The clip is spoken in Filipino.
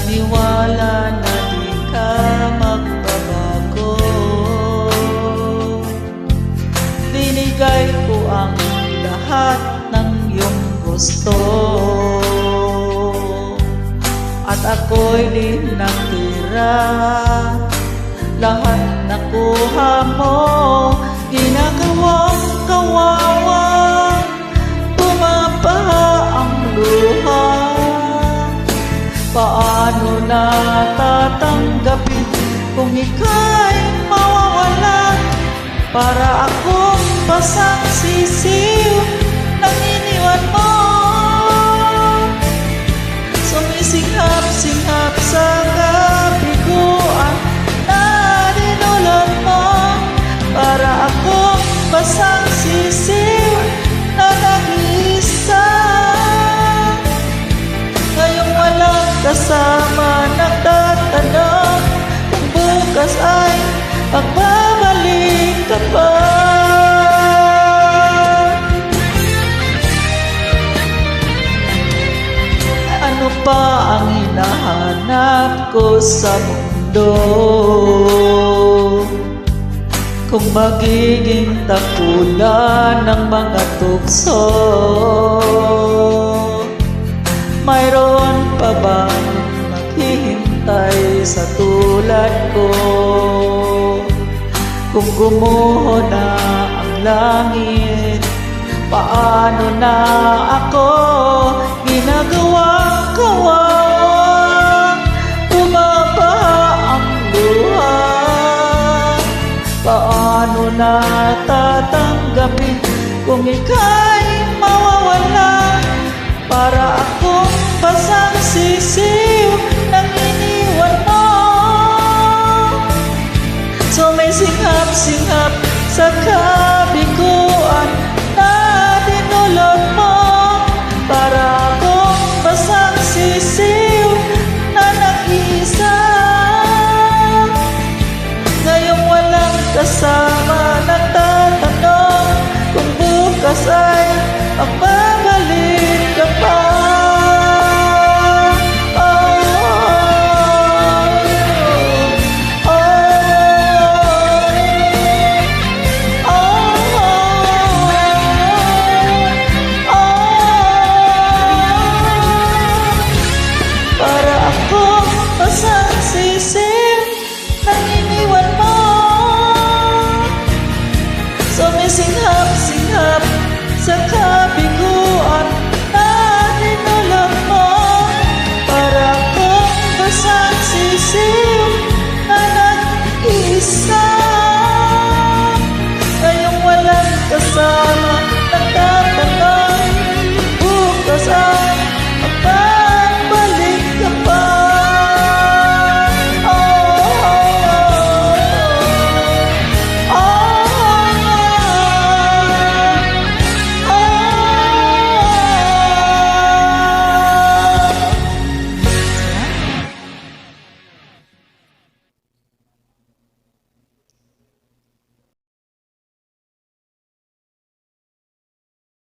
naniwala na di ka magbabago. Binigay ko ang lahat ng iyong gusto, at ako'y di natira. Lahat nakuha mo, ginagawang kawawa, bumabaha ang luha. Paano na tatanggapin kung ika'y mawawala? Para akong basang sisiw nang iniwan mo. Sumisinghap-singhap sa kabiguan na dinulot mo. Para akong basang sisiw na nag-iisa. Ngayong walang kasama, nagtatanong kung bukas ay magbabalik ka pa. Ano pa ang hinahanap ko sa mundo kung magiging tapulan ng mga tukso? Mayroon pa bang maghihintay sa tulad ko? Kung gumuho na ang langit, paano na ako? Ginagawang kawawa, bumabaha ang luha. Paano na tatanggapin kung ika'y mawawala? Para akong basang sisiw nang iniwan mo. Sumisinghap-singhap sa kabiguan na dinulot mo. Para akong basang sisiw na nag-iisa. Ngayong walang kasama, nagtatanong kung bukas ay magbabalik ka pa. Basang sisiw nang iniwan mo. Sumisinghap-singhap sa